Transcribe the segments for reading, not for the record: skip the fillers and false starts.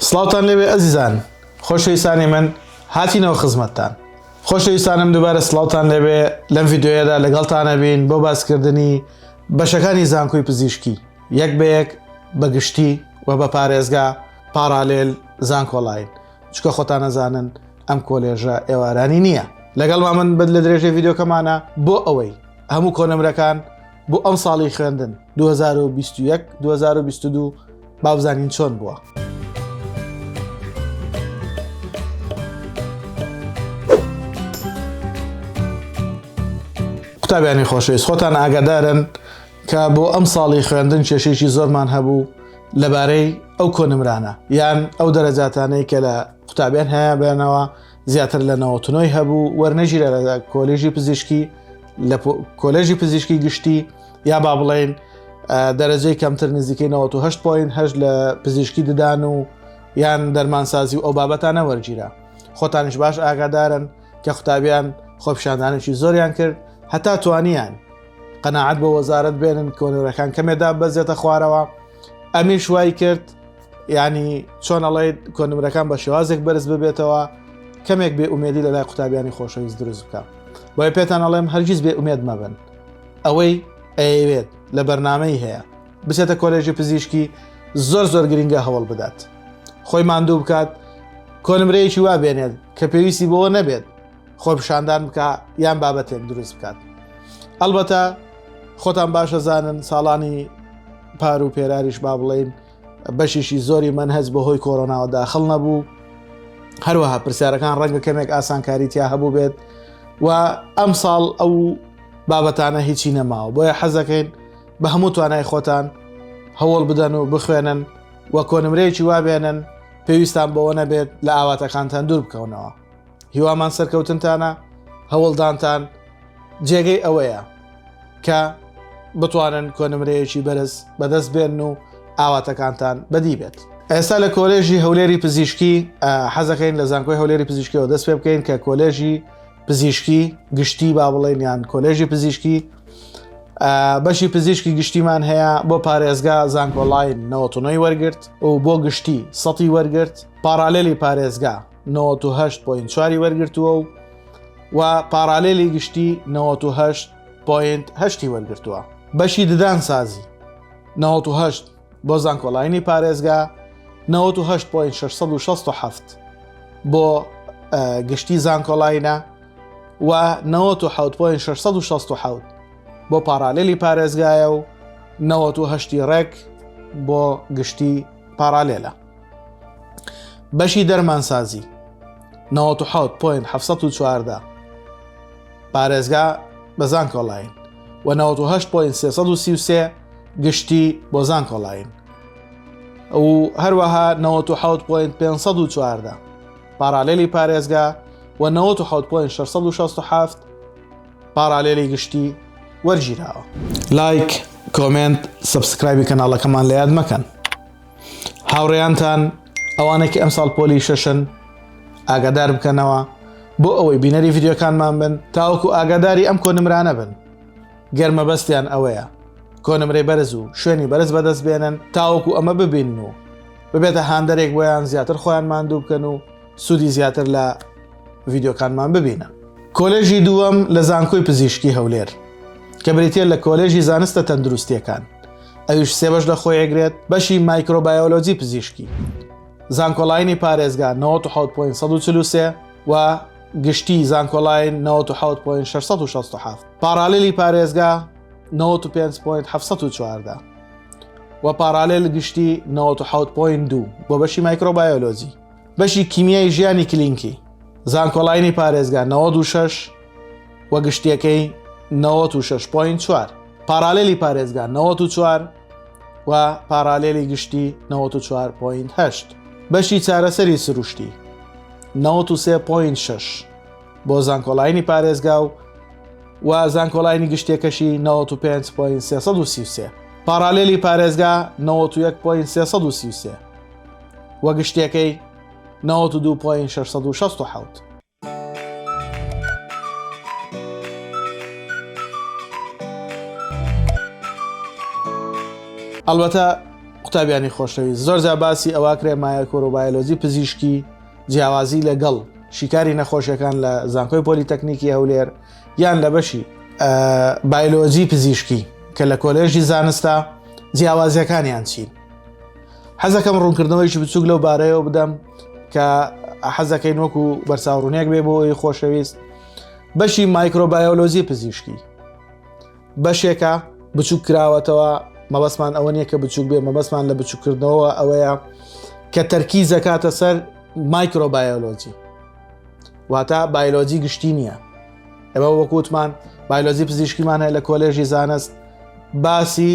سڵاوتان لێوێ ئەزیزان، خۆشەویستانی من هاتینەوە خزمەتتان. خۆشەویستانم دووبارە سڵاوتان لێوێ لەم ڤیدیۆیەدا لەگەڵتانە بین بۆ باسکردنی بەشەکانی زانکۆی پزیشکی یەک بە یەک بەگشتی و بە پارێزگا پارالێل زانکۆلاین. چکە خۆتان نەزانن ئەم کۆلێژە ئێوارانی نییە. لەگەڵما من بەد لە درێژەی ڤیدیۆکەمانە بۆ ئەوەی هەموو کۆنەمرەکان بۆ ئەم ساڵی خوێندن 2021-2022 باوزانین چۆن بووە. قوتابیانی خۆشەویست، خۆتان ئاگادارن کە بۆ ئەم ساڵی خوێندن کێشەیەکی زۆرمان هەبوو لەبارەی ئەو کۆنمرانە یان ئەو دەرەجاتانەی کە لە قوتابیان هەیە بێنەوە زیاتر لە 99 هەبوو وەرنەژیرە لە کۆلێژی پزیشکی لە کۆلێژی پزیشکی گشتی یا با بڵێن دەرەجەی کەمتر نزیکەی 98.8 لە پزیشکی ددان و یان دەرمانسازی و ئەو بابەتانە وەرگیرە. خۆتانش باش ئاگادارن کە قوتابیان خۆپیشاندانێکی زۆریان کرد هەتا توانیان قەناعەت بە وەزارەت بێنن کۆنەرەکان کەمێدا بەزێتە خوارەوە. ئەمی شوای کرد ینی چۆن ئەڵێ کۆنمرەکان بە شێوازێک بەرز ببێتەوە کەمێک بێ ئومێدی لەلای قوتابیانی خۆشەویست دروست بکە. بۆیە پێتان ئەڵێم هەرگیز بێ ئومێد مەبن. ئەوەی ئەیەوێت لە بەرنامەی هەیە بچێتە کۆلێژی پزیشکی زۆر گرنگە هەوڵ بدات، خۆی ماندوو بکات، کۆنمرەیەکی وا بێنێت کە پێویستی بەوە نەبێت خۆپیشاندان بکە یان بابەتێک دروست بکات. ئەلبەتە خۆتان باشە زانن ساڵانی پار و پێراریش با بڵێن بەشیشی زۆری منهەج بەهۆی کۆرۆناوە داخڵ نەبوو، هەروەها پرسیارەکان ڕەنگە کەمێک ئاسانکاری تیا هەبوو بێت و ئەم ساڵ ئەو بابەتانە هیچی نەماوە. بۆیە حەزەکەین بە هەموو توانای خۆتان هەوڵ بدەن و بخوێنن و کۆنمرەیەکی وا بێنن پێویستان بەوە نەبێت لە ئاواتەکانتان دوور بکەونەوە. هیوامان سەرکەوتنتانە، هەوڵدانتان جێگەی ئەوەیە کە بتوانن کۆنمرەیەکی بەرز بەدەست بێن و ئاواتەکانتان بەدی بێت. ئێستا لە کۆلێژی هەولێری پزیشکی حەزەکەین لە زانکۆی هەولێری پزیشکیەوە دەست پێ بکەین کە کۆلێژی پزیشکی گشتی با بڵێن یان کۆلێژی پزیشکی بەشی پزیشکی گشتیمان هەیە بۆ پارێزگا زانکۆلاین 99 وەرگرت و بۆ گشتی 100 وەرگرت، پارالێلی پارێزگا 98.4 وەرگرتووە و پارالێلی گشتی 98.8 وەرگرتووە. بەشی ددان سازی 98 بۆ زانکۆلاینی پارێزگا، 98.667 بۆ گشتی زانکۆلاینە و 98.667 بۆ پارالێلی پارێزگایە و 98 ڕێک بۆ گشتی پارالێلە. بەشی دەرمانسازی 98.714 پارێزگا بە زانکۆلاین و 98.333 گشتی بۆ زانکۆلاین و هەروەها 98.514 پارالێلی پارێزگا و 98.667 پارالێلی گشتی وەرگیراوە. لایک، کۆمنت، سبسکرایبی کەناڵەکەمان لە یاد مەکەن. هاوڕێیانتان ئەوانێکی ئەم ساڵ پۆلی شەشن ئاگادار بکەنەوە بۆ ئەوەی بینەری ڤیدیۆکانمان بن تاوەکو ئاگاداری ئەم کۆنمرانە بن. گەرمە بەستیان ئەوەیە کۆنمرەی بەرز و شوێنی بەرز بەدەست بێنن تاوەکو ئەمە ببین و ببێتە هاندەرێک بۆیان زیاتر خۆیان ماندوو بکەن و سوودی زیاتر لە ڤیدیۆکانمان ببینن. کۆلێژی دووەم لە زانکۆی پزیشکی هەولێر کە بریتێ لە کۆلێژی زانستە تەندروستیەکان، ئەویش سێ بەش لە خۆی ئەگرێت. بەشی مایکرۆبایۆلۆجی پزیشکی زانکۆلاینی پارێزگا 98.143 و گشتی زانکۆلاین 98.667 پارالێلی پارێزگا 95.714 و پارالێل گشتی 97.2 بۆ بەشی مایکرۆبایۆلۆجی. بەشی کیمیای ژیانی کلینکی زانکۆلاینی پارێزگا 96 و گشتیەکەی 96.4 پارالێلی پارێزگا 94 و پارالێلی گشتی 94.8 بەشی چارەسەری سروشتی 93.6 بۆ زانکۆلاینی پارێزگا و زانکۆلاینی گشتێکەشی 95.333 پارالێلی پارێزگا 91.333 و گشتێکەی 92.667. ئەلبەتە قوتابیانی خۆشەویست زۆر جا باسی ئەواکرێ مایکرۆبایۆلۆجی پزیشکی جیاوازی لەگەڵ شیکاری نەخۆشیەکان لە زانکۆی پۆلیتەکنیکی هەولێر یان لە بەشی بایۆلۆجی پزیشکی کە لە کۆلێژی زانستە جیاوازیەکانیان چین. حەزەکەم ڕوونکردنەوەیکی بچووک لەو بارەیەوە بدەم کە حەزەکەین وەکو بەرچاوڕوونێک بێ بۆ ئەوی خۆشەویست. بەشی مایکرۆبایۆلۆجی پزیشکی بەشێکە بچووک کراوەتەوە، مەبەستمان ئەوە نییە کە بچووک بێ، مەبەستمان لە بچووکردنەوە ئەوەیە کە تەرکیز دەکاتە سەر مایکرۆبایۆلۆجی، واتە بایۆلۆجی گشتی نییە. ئەمە وەکوتمان بایۆلۆجی پزیشکیمان هەیە لە کۆلێژی زانست باسی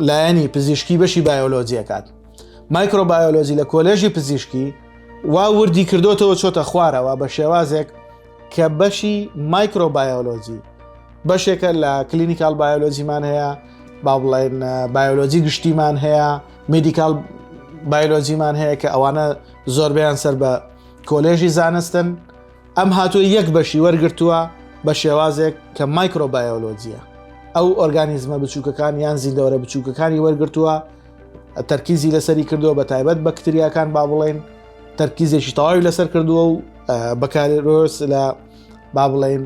لایەنی پزیشکی بەشی بایۆلۆجیەکات. مایکرۆبایۆلۆجی لە کۆلێژی پزیشکی وا وردی کردوتەوە چۆتە خوارەوە بە شێوازێک کە بەشی مایکرۆبایۆلۆجی بەشێکە لە کلینیکال بایۆلۆجیمان هەیە، با بڵێن بایۆلۆجی گشتیمان هەیە، مێدیکال بایۆلۆجیمان هەیە کە ئەوانە زۆربیان سەر بە کۆلێژی زانستن. ئەم هاتووە یەک بەشی وەرگرتووە بە شێوازێک کە مایکرۆبایۆلۆجیە. ئەو ئۆرگانیزمە بچووکەکان یان زیندەوەرە بچووکەکانی وەرگرتووە، تەرکیزی لەسەری کردووە بە تایبەت بەکتریاکان با بڵێن تەرکیزێکی تەواوی لەسەر کردووە و بەکارۆس لە با بڵێن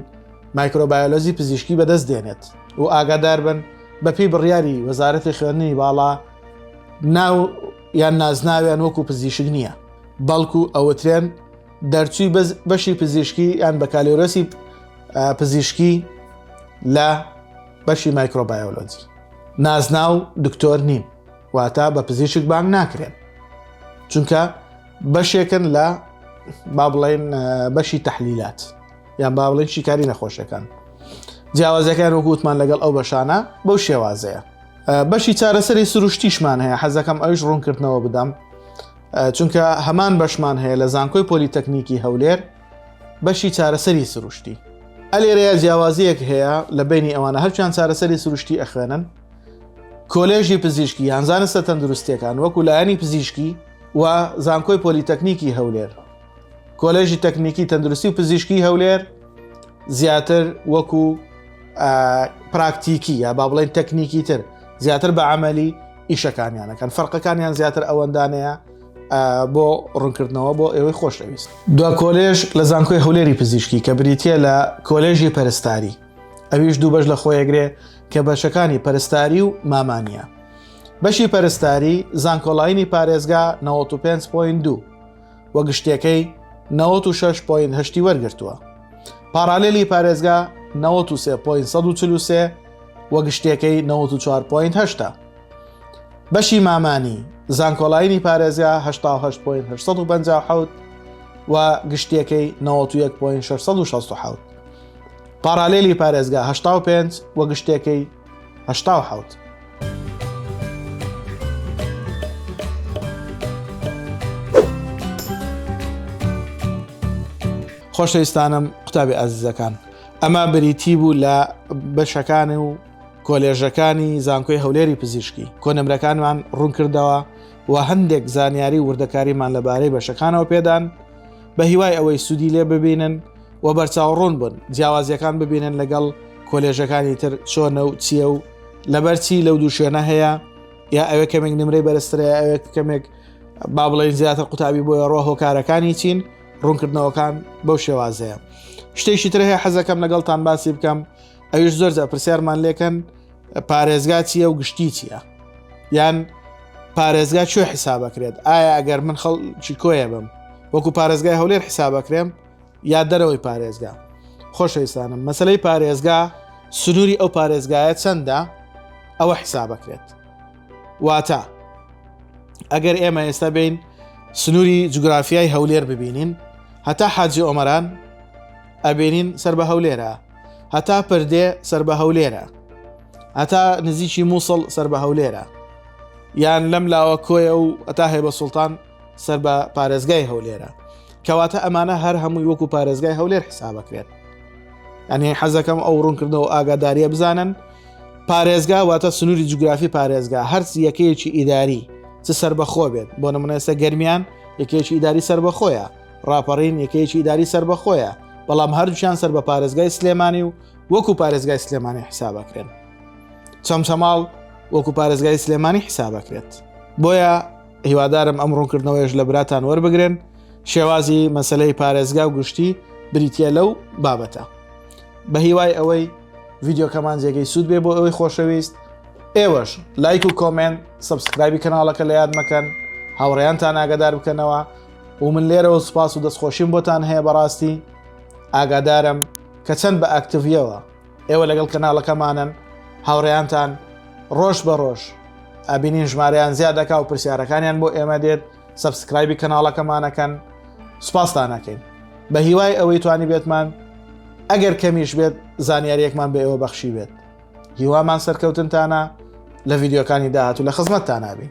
مایکرۆبایۆلۆجی پزیشکی بەدەست دێنێت و ئاگادار بن بەپێی بڕیاری وەزارەتی خوێندنی باڵا ناو یان نازناویان وەکو پزیشک نییە، بەڵکو ئەوەترێن دەرچووی بەشی پزیشکی یان بەکالۆرەسی پزیشکی لە بەشی مایکرۆبایۆلۆجی. نازناو دکتۆر نین، واتە بە پزیشک بانگ ناکرێن، چونکە بەشێکن لە با بڵێن بەشی تەحلیلات یان با بڵێن شیکاری نەخۆشەکان. جیاوازەکان وەکوتمان لەگەڵ ئەو بەشانە بەو شێوازەیە. بەشی چارەسەری سروشتیشمان هەیە، حەزەکەم ئەوش ڕوونکردنەوە بدەم چونکە هەمان بەشمان هەیە لە زانکۆی پۆلیتەکنیکی هەولێر بەشی چارەسەری سروشتی. ئەلێرەیە جیاوازیەک هەیە لە بینی ئەوانە هەرچیان چارەسەری سروشتی ئەخوێنن. کۆلێژی پزیشکی یان زانستە تەندروستیەکان وەکو لایەنی پزیشکی و زانکۆی پۆلیتەکنیکی هەولێر، کۆلێژی تەکنیکی تەندروستی و پزیشکی هەولێر زیاتر وەکو پراکتیکی یا با بڵێن تەکنیکی تر زیاتر بە عەمەلی ئیشەکانیانەکەن. فەرقەکانیان زیاتر ئەوەندانەیە بۆ ڕوونکردنەوە بۆ ئێوەی خۆشەویست. دو کۆلێژ لە زانکۆی هەولێری پزیشکی کە بریتە لە کۆلێژی پەرستاری، ئەویش دوو بەش لە خۆیەگرێ کە بەشەکانی پەرستاری و مامانیە. بەشی پەرستاری زانکۆڵاینی پارێزگا 95.2 وە گشتەکەی 96.8 وەرگرتووە. پارالێلی پارێزگا 93.143 وە گشتەکەی 94.8. بەشی مامانی زانکۆڵاینی پارێزگا 88.857 و گشتەکەی 91.667. پارالێلی پارێزگا 85 وە گشتەکەی 87. خۆشەویستانم، قوتابی ئازیزەکان، ئەمە بریتی بوو لە بەشەکانی و کۆلێژەکانی زانکۆی هەولێری پزیشکی. کۆنمرەکانمان ڕوونکردەوە و هەندێک زانیاری وردەکاریمان لەبارەی بەشەکانەوە پێدان بە هیوای ئەوەی سوودی لێ ببینن و بەرچاوڕوون بن، جیاوازیەکان ببینن لەگەڵ کۆلێژەکانی تر چۆنە و چییە و لەبەرچی لەو دوو شوێنە هەیە، یا ئەوێ کەمێک نمرەی بەرزترەیە، ئەوێ کەمێک با بڵێن زیاتر قوتابی بۆیە ڕۆ هۆکارەکانی چین. ڕوونکردنەوەکان بەو شێوازەیە. شتێکی تر هەیە حەزەکەم لەگەڵتان باسی بکەم، ئەویش زۆرجار پرسیارمان لێکەن پارێزگا چییە و گشتی چییە، یان پارێزگا کوێ حیسابەکرێت، ئایا ئەگەر من خەڵکی کۆیە بم وەکو پارێزگای هەولێر حیسابەکرێم یا دەرەوەی پارێزگا. خۆشەویستانم، مەسەلەی پارێزگا سنووری ئەو پارێزگایە چەندە ئەوە حیسابەکرێت. واتە ئەگەر ئێمە ئێستا بین سنووری جوگرافیای هەولێر ببینین، هەتا حاجی ئۆمەران ئەبینین سەر بە هەولێرە، هەتا پردێ سەر بە هەولێرە، هەتا نزیکی مووسڵ سەر بە هەولێرە، یان لەم لاوە کۆیە و ئەتا هەیبە سوڵتان سەر بە پارێزگای هەولێرە، کەواتە ئەمانە هەر هەمووی وەکو پارێزگای هەولێر حیسابەکرێت. ئەنێ حەزەکەم ئەو ڕوونکردنەوە ئاگاداریە بزانن. پارێزگا واتە سنووری جوگرافی پارێزگا هەرچ یەکەیەکی ئیداری چ سەربەخۆ بێت، بۆ نمونە ئێستا گەرمیان یەکەیەکی ئیداری سەربەخۆیە، ڕاپەڕین یەکەیەکی ئیداری سەربەخۆیە، بەڵام هەردووچیان سەر بە پارێزگای سلێمانی و وەکو پارێزگای سلێمانی حیسابەکرێن. چەمچەماڵ وەکو پارێزگای سلێمانی حیسابەکرێت. بۆیە هیوادارم ئەم ڕوونکردنەوەیش لە براتان وەربگرن شێوازی مەسلەی پارێزگا و گشتی بریتە لەو بابەتە بە هیوای ئەوەی ڤیددیۆکەمان جێگەی سوود بێ بۆ ئەوەی خۆشەویست ئێوەش لایک و کۆمنت سبسکرایبی کەناڵەکە لە یاد مەکەن هاوڕێیانتان ئاگادار بکەنەوە و من لێرەوە سوپاس و دەستخۆشیم بۆتان هەیە بەڕاستی ئاگادارم کە چەند بە ئاکتیڤیەوە ئێوە لەگەڵ کەناڵەکەمانن هاوڕێیانتان ڕۆژ بە ڕۆژ ئابینین ژمارەیان زیادەکە و پرسیارەکانیان بۆ ئێمە دێت سبسکرایبی کەناڵەکەمانەکەن سوپاستان نەکەین بە هیوای ئەوەی توانی بێتمان ئەگەر کەمیش بێت زانیاریەکمان بە ئێوە بەخشی بێت هیوامان سەرکەوتنتانە لە ڤیددیۆکانی داهاتوو لە خزمەتتان نابین